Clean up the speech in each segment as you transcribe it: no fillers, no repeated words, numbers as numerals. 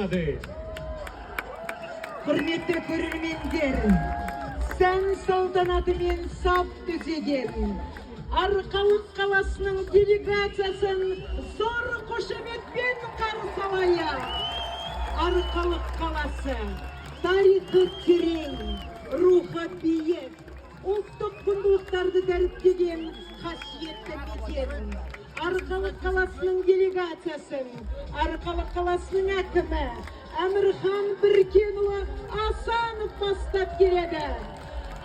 başladı. Hürmetli көрермендер, сән салтанатымен сап түзеген Арқалық қаласының делегациясын зор қошеметпен қарсы алайық. Арқалық қаласы тарихы терең, рухы биік, ұлттық құндылықтарды дәріптеген қасиетті мекен. Арқалық қаласының делегациясын Арқалық қаласының әкімі Әмірхан Біркенұлы Асанов бастап келеді.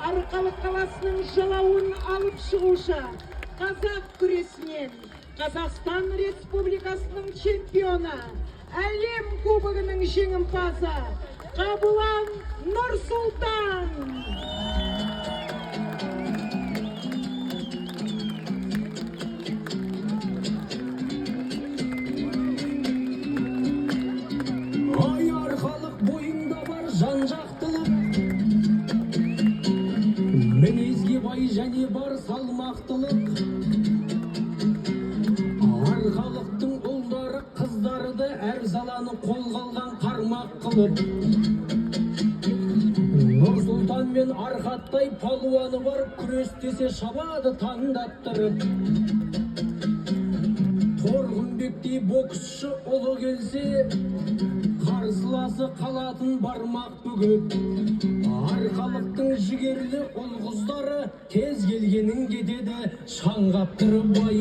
Арқалық қаласының жалауын алып шығушы қазақ күресінен Қазақстан Республикасының чемпионы, әлем кубогының жеңімпазы Қабылан Нұрсұлтан. Жан-жақтылық, мінезге бай және бар салмақтылық. Арқалықтың ұлдары қыздарды әр саланы қолға алған қармақ қылып. Нұрсұлтан мен Арқаттай палуаны бар, күрестесе шабады таңдаттырып. Торғынбектей боксшы ұлы келсе, қарсыласы қалатын бармақ бүгіп. Арқалықтың жігерлі ұл-қыздары тез келгенін кетеді шаңғап тұрып бай.